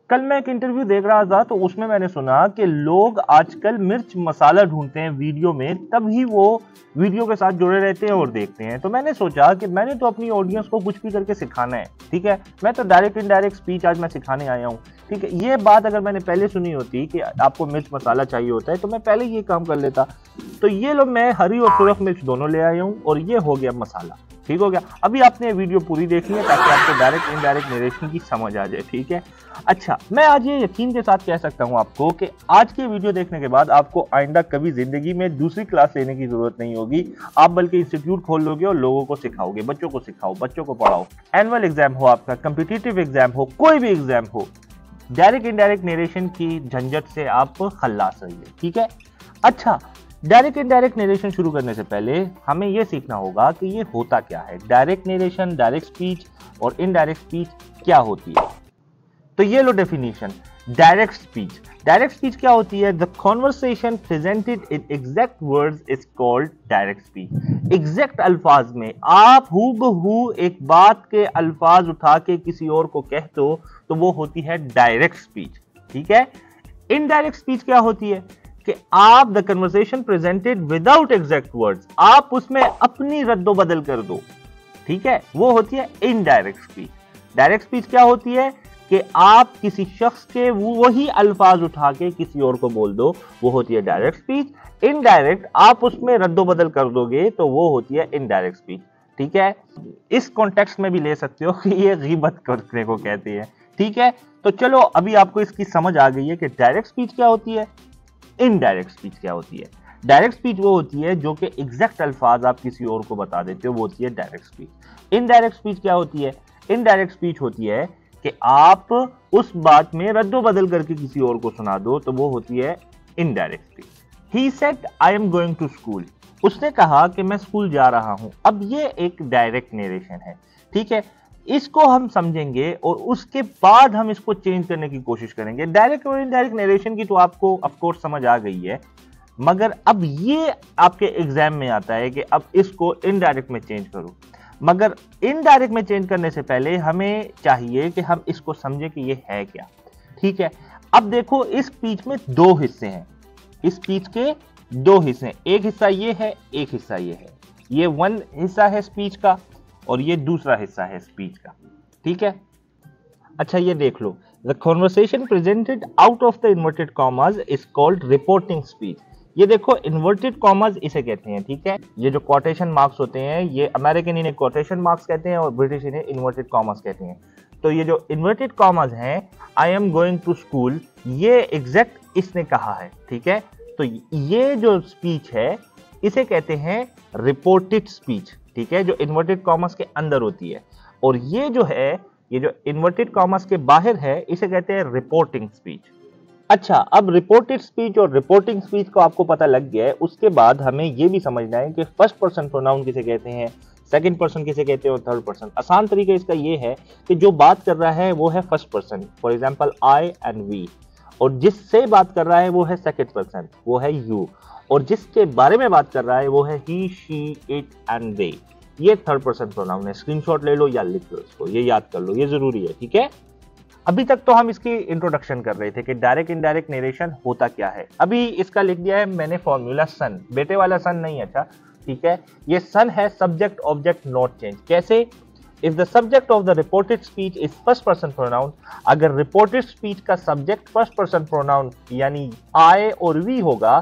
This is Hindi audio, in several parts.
कल मैं एक इंटरव्यू देख रहा था तो उसमें मैंने सुना कि लोग आजकल मिर्च मसाला ढूंढते हैं वीडियो में, तभी वो वीडियो के साथ जुड़े रहते हैं और देखते हैं। तो मैंने सोचा कि मैंने तो अपनी ऑडियंस को कुछ भी करके सिखाना है, ठीक है। मैं तो डायरेक्ट इनडायरेक्ट स्पीच आज मैं सिखाने आया हूँ, ठीक है। ये बात अगर मैंने पहले सुनी होती कि आपको मिर्च मसाला चाहिए होता है तो मैं पहले ये काम कर लेता। तो ये लो, मैं हरी और सुरख मिर्च दोनों ले आया हूँ और ये हो गया मसाला, ठीक हो गया। अभी आपने वीडियो पूरी देखनी है ताकि आपको डायरेक्ट इनडायरेक्ट नरेशन की समझ आ जाए, ठीक है। अच्छा, मैं आज ये यकीन के साथ कह सकता हूं आपको कि आज की वीडियो देखने के बाद आपको आइंदा कभी जिंदगी में दूसरी क्लास लेने की जरूरत नहीं होगी। आप बल्कि इंस्टीट्यूट खोल लोगे और लोगों को सिखाओगे, बच्चों को सिखाओ, बच्चों को पढ़ाओ। एनुअल एग्जाम हो आपका, कॉम्पिटिटिव एग्जाम हो, कोई भी एग्जाम हो, डायरेक्ट इनडायरेक्ट नरेशन की झंझट से आप खल्लास रहिए, ठीक है। अच्छा, डायरेक्ट इनडायरेक्ट नरेशन शुरू करने से पहले हमें यह सीखना होगा कि ये होता क्या है। डायरेक्ट नरेशन, डायरेक्ट स्पीच और इनडायरेक्ट स्पीच क्या होती है। तो ये लो definition, direct speech. Direct speech क्या होती है? The conversation presented in exact words is called direct speech. Exact अल्फाज में आप हूबहू एक बात के अल्फाज उठा के किसी और को कह दो तो वो होती है डायरेक्ट स्पीच, ठीक है। इनडायरेक्ट स्पीच क्या होती है कि आप the conversation presented without exact words, आप उसमें अपनी रद्दो बदल कर दो, ठीक है, वो होती है इनडायरेक्ट स्पीच। डायरेक्ट स्पीच क्या होती है कि आप किसी शख्स के वही अल्फाज उठा के किसी और को बोल दो, वो होती है डायरेक्ट स्पीच। इनडायरेक्ट आप उसमें रद्दो बदल कर दोगे तो वो होती है इनडायरेक्ट स्पीच, ठीक है। इस कॉन्टेक्स्ट में भी ले सकते हो कि ये गीबत करने को कहते हैं, ठीक है। तो चलो, अभी आपको इसकी समझ आ गई है कि डायरेक्ट स्पीच क्या होती है, इनडायरेक्ट स्पीच क्या होती है। डायरेक्ट स्पीच वो होती है जो कि एग्जैक्ट अल्फाज आप किसी और को बता देते हो, वो होती है डायरेक्ट स्पीच। इनडायरेक्ट स्पीच क्या होती है? इनडायरेक्ट स्पीच होती है कि आप उस बात में रद्दो बदल करके किसी और को सुना दो, तो वो होती है indirect speech. He said I am going to school, उसने कहा कि मैं स्कूल जा रहा हूं। अब ये एक डायरेक्ट नरेशन है, ठीक है। इसको हम समझेंगे और उसके बाद हम इसको चेंज करने की कोशिश करेंगे। डायरेक्ट और इनडायरेक्ट नरेशन की तो आपको ऑफ कोर्स समझ आ गई है, मगर अब ये आपके एग्जाम में आता है कि अब इसको इनडायरेक्ट में चेंज करो। मगर इनडायरेक्ट में चेंज करने से पहले हमें चाहिए कि हम इसको समझें कि ये है क्या, ठीक है। अब देखो, इस स्पीच में दो हिस्से हैं, इस स्पीच के दो हिस्से हैं। एक हिस्सा ये है, एक हिस्सा ये है। ये वन हिस्सा है स्पीच का और ये दूसरा हिस्सा है स्पीच का, ठीक है। अच्छा, ये देख लो, the conversation presented out of the inverted commas is called reporting speech. ये देखो, इन्वर्टेड कॉमास इसे कहते हैं, ठीक है। ये जो कोटेशन मार्क्स होते हैं, ये अमेरिकन इन्हें कोटेशन मार्क्स कहते हैं और ब्रिटिश इन्हें इन्वर्टेड कॉमास कहते हैं। तो ये जो इन्वर्टेड कॉमास हैं, I am going to school, ये एग्जैक्ट इसने कहा है, ठीक है। तो ये जो स्पीच है इसे कहते हैं रिपोर्टेड स्पीच, ठीक है, जो इन्वर्टेड कॉमास के अंदर होती है। और ये जो है, ये जो इन्वर्टेड कॉमास के बाहर है, इसे कहते हैं रिपोर्टिंग स्पीच। अच्छा, अब रिपोर्टेड स्पीच और रिपोर्टिंग स्पीच को आपको पता लग गया है। उसके बाद हमें यह भी समझना है कि फर्स्ट पर्सन प्रोनाउन किसे कहते हैं, सेकंड पर्सन किसे कहते हैं और थर्ड पर्सन। आसान तरीका इसका यह है कि जो बात कर रहा है वो है first person, for example I and we, और जिससे बात कर रहा है वो है सेकंड पर्सन, वो है यू, और जिसके बारे में बात कर रहा है वो है ही, शी, इट एंड दे। ये थर्ड पर्सन प्रोनाउन है। स्क्रीनशॉट ले लो या लिख लो इसको, ये याद कर लो, ये जरूरी है, ठीक है। अभी तक तो हम इसकी इंट्रोडक्शन कर रहे थे कि डायरेक्ट इनडायरेक्ट नरेशन होता क्या है। अभी इसका लिख दिया है मैंने फॉर्मूला सन, बेटे वाला सन नहीं, अच्छा ठीक है। ये सन है सब्जेक्ट ऑब्जेक्ट नॉट चेंज। कैसे? If the subject of the reported speech is first person pronoun, अगर रिपोर्टेड स्पीच का सब्जेक्ट फर्स्ट पर्सन प्रोनाउन यानी आई और वी होगा,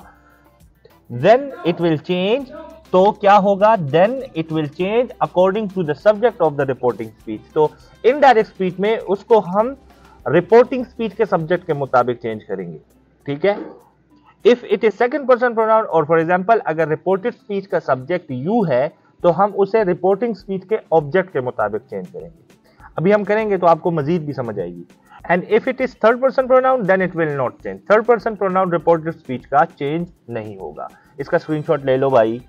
देन इट विल चेंज। तो क्या होगा? Then it will change according to the subject of the reporting speech. तो इनडायरेक्ट स्पीच में उसको हम रिपोर्टिंग स्पीच के सब्जेक्ट के मुताबिक चेंज करेंगे, ठीक है। If it is second person pronoun, और फॉर एग्जांपल अगर रिपोर्टेड स्पीच का सब्जेक्ट यू है तो हम उसे रिपोर्टिंग स्पीच के ऑब्जेक्ट के मुताबिक चेंज करेंगे। अभी हम करेंगे तो आपको मजीद भी समझ आएगी। And if it is third person pronoun then it will not change. Third person pronoun reported speech का चेंज नहीं होगा। इसका स्क्रीनशॉट ले लो भाई।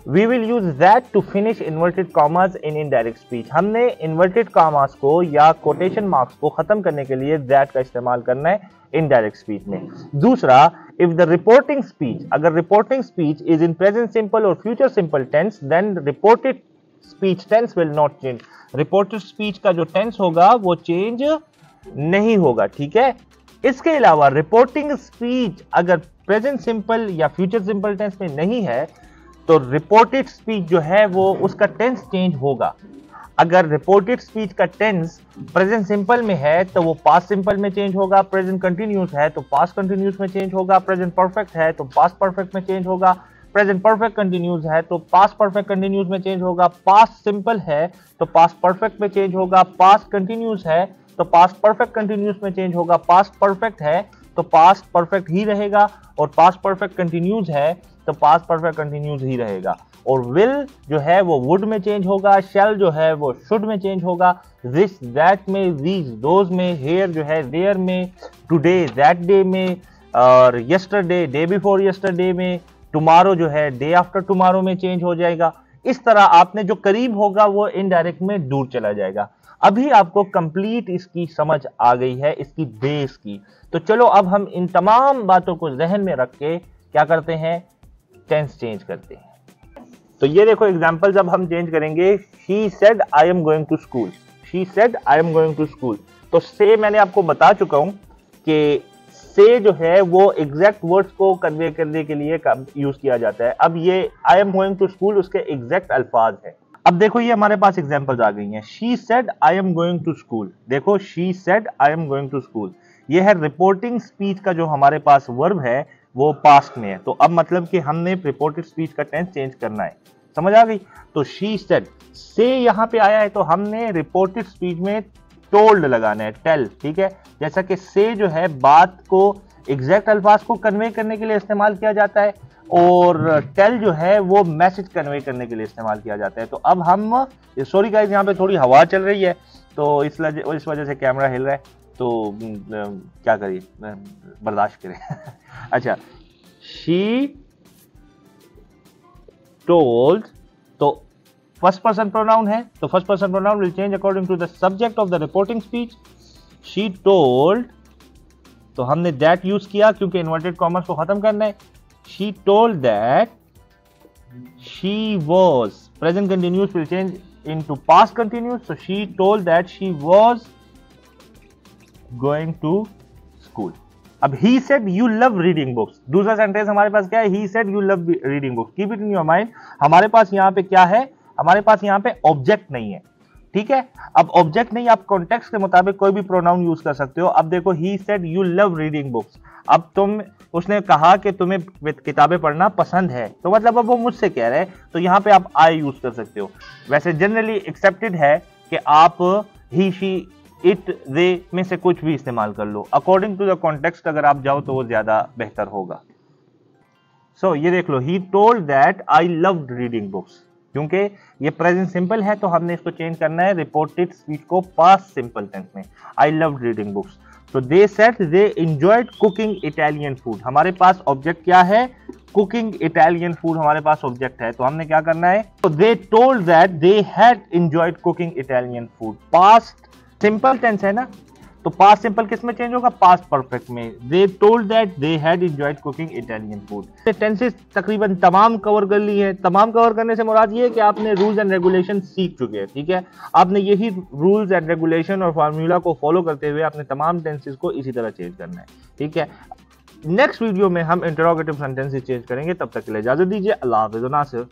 We will use that to finish inverted commas in indirect speech। हमने inverted commas को या quotation marks को खत्म करने के लिए that का इस्तेमाल करना है indirect speech में। दूसरा, if the reporting speech, अगर reporting speech is in present simple or future simple tense, then reported speech tense will not change। reported speech का जो tense होगा वो change नहीं होगा, ठीक है। इसके अलावा रिपोर्टिंग स्पीच अगर प्रेजेंट सिंपल या फ्यूचर सिंपल टेंस में नहीं है तो रिपोर्टेड स्पीच जो है वो उसका टेंस चेंज होगा। अगर रिपोर्टेड स्पीच का टेंस प्रेजेंट सिंपल में है तो वो पास्ट सिंपल में चेंज होगा, प्रेजेंट कंटिन्यूस है तो पास्ट कंटिन्यूस में चेंज होगा, प्रेजेंट परफेक्ट है तो पास्ट परफेक्ट में चेंज होगा, प्रेजेंट परफेक्ट कंटिन्यूस है तो पास्ट परफेक्ट कंटिन्यूस में चेंज होगा, पास्ट सिंपल है तो पास्ट परफेक्ट में चेंज होगा, पास्ट कंटिन्यूस है तो पास्ट परफेक्ट कंटिन्यूस में चेंज होगा, पास्ट परफेक्ट है तो पास्ट परफेक्ट ही रहेगा, और पास्ट परफेक्ट कंटिन्यूस है तो पास्ट परफेक्ट कंटिन्यूस ही रहेगा। और विल जो है वो वुड में चेंज होगा, शैल जो है वो शुड में चेंज होगा, दिस दैट में, दीज दोज में, हेयर जो है देयर में, टुडे दैट डे में, और यस्टरडे डे बिफोर यस्टरडे में, टुमारो जो है डे आफ्टर टुमारो में चेंज हो जाएगा। इस तरह आपने जो करीब होगा वो इनडायरेक्ट में दूर चला जाएगा। अभी आपको कंप्लीट इसकी समझ आ गई है, इसकी बेस की। तो चलो अब हम इन तमाम बातों को जहन में रख के क्या करते हैं, टेंस चेंज करते हैं। तो ये देखो एग्जांपल जब हम चेंज करेंगे, she said I am going to school, she said I am going to school. तो से मैंने आपको बता चुका हूं कि से जो है वो एग्जैक्ट वर्ड्स को कन्वे करने के लिए यूज किया जाता है। अब ये I am going to school उसके एग्जैक्ट अल्फाज है। अब देखो ये हमारे पास एग्जांपल्स आ गई हैं। She said I am going to school, देखो she said I am going to school, ये है रिपोर्टिंग स्पीच का जो हमारे पास वर्ब है वो पास्ट में है। तो अब मतलब कि हमने रिपोर्टेड स्पीच का टेंस चेंज करना है, समझ आ गई। तो शी सेड से यहां पे आया है तो हमने रिपोर्टेड स्पीच में टोल्ड लगाना है, टेल, ठीक है। जैसा कि से जो है बात को एग्जैक्ट अल्फाज को कन्वे करने के लिए इस्तेमाल किया जाता है, और टेल जो है वो मैसेज कन्वे करने के लिए इस्तेमाल किया जाता है। तो अब हम, सॉरी गाइस यहाँ पे थोड़ी हवा चल रही है तो इस वजह से कैमरा हिल रहा है, तो क्या करिए, बर्दाश्त करें। अच्छा, शी टोल्ड, तो फर्स्ट पर्सन प्रोनाउन है तो first person pronoun will change according to the subject of the reporting speech. She told, तो हमने दैट यूज किया क्योंकि इन्वर्टेड कॉमर्स को खत्म करना है। She told that she was, present continuous will change into past continuous, so she told that she was going to school. अब he said you love reading books, दूसरा सेंटेंस हमारे पास क्या है, he said you love reading books, keep it in your mind। हमारे पास यहाँ पे क्या है, हमारे पास यहाँ पे ऑब्जेक्ट नहीं है, ठीक है। अब ऑब्जेक्ट नहीं, आप कॉन्टेक्स्ट के मुताबिक कोई भी प्रोनाउन यूज कर सकते हो। अब देखो he said you love reading books, अब उसने कहा कि तुम्हें किताबें पढ़ना पसंद है, तो मतलब अब वो मुझसे कह रहे हैं, तो यहाँ पे आप आई यूज कर सकते हो। वैसे जनरली एक्सेप्टेड है कि आप ही, शी, इट, दे में से कुछ भी इस्तेमाल कर लो, अकॉर्डिंग टू द कॉन्टेक्स्ट अगर आप जाओ तो वो ज्यादा बेहतर होगा। सो ये देख लो, he told that I loved reading books, क्योंकि ये प्रेजेंट सिंपल है तो हमने इसको चेंज करना है रिपोर्टेड स्पीच को पास्ट सिंपल टेंस में, आई लव्ड रीडिंग बुक्स। तो they said they enjoyed cooking Italian food, हमारे पास ऑब्जेक्ट क्या है, कुकिंग इटालियन फूड हमारे पास ऑब्जेक्ट है, तो हमने क्या करना है, तो they told that they had enjoyed cooking Italian food, past simple tense है ना, तो पास्ट सिंपल किस में चेंज होगा, पास्ट परफेक्ट में। दे told that they had enjoyed cooking Italian food. Tenses तकरीबन तमाम कवर कर ली है। तमाम कवर करने से मुराद ये है कि आपने रूल्स एंड रेगुलेशन सीख चुके हैं, ठीक है। आपने यही रूल्स एंड रेगुलेशन और फार्मूला को फॉलो करते हुए आपने तमाम टेंसेस को इसी तरह चेंज करना है, ठीक है। नेक्स्ट वीडियो में हम इंटरोगेटिव सेंटेंसेस चेंज करेंगे, तब तक के लिए इजाजत दीजिए। अल्लाह हाफिज़। नासिर।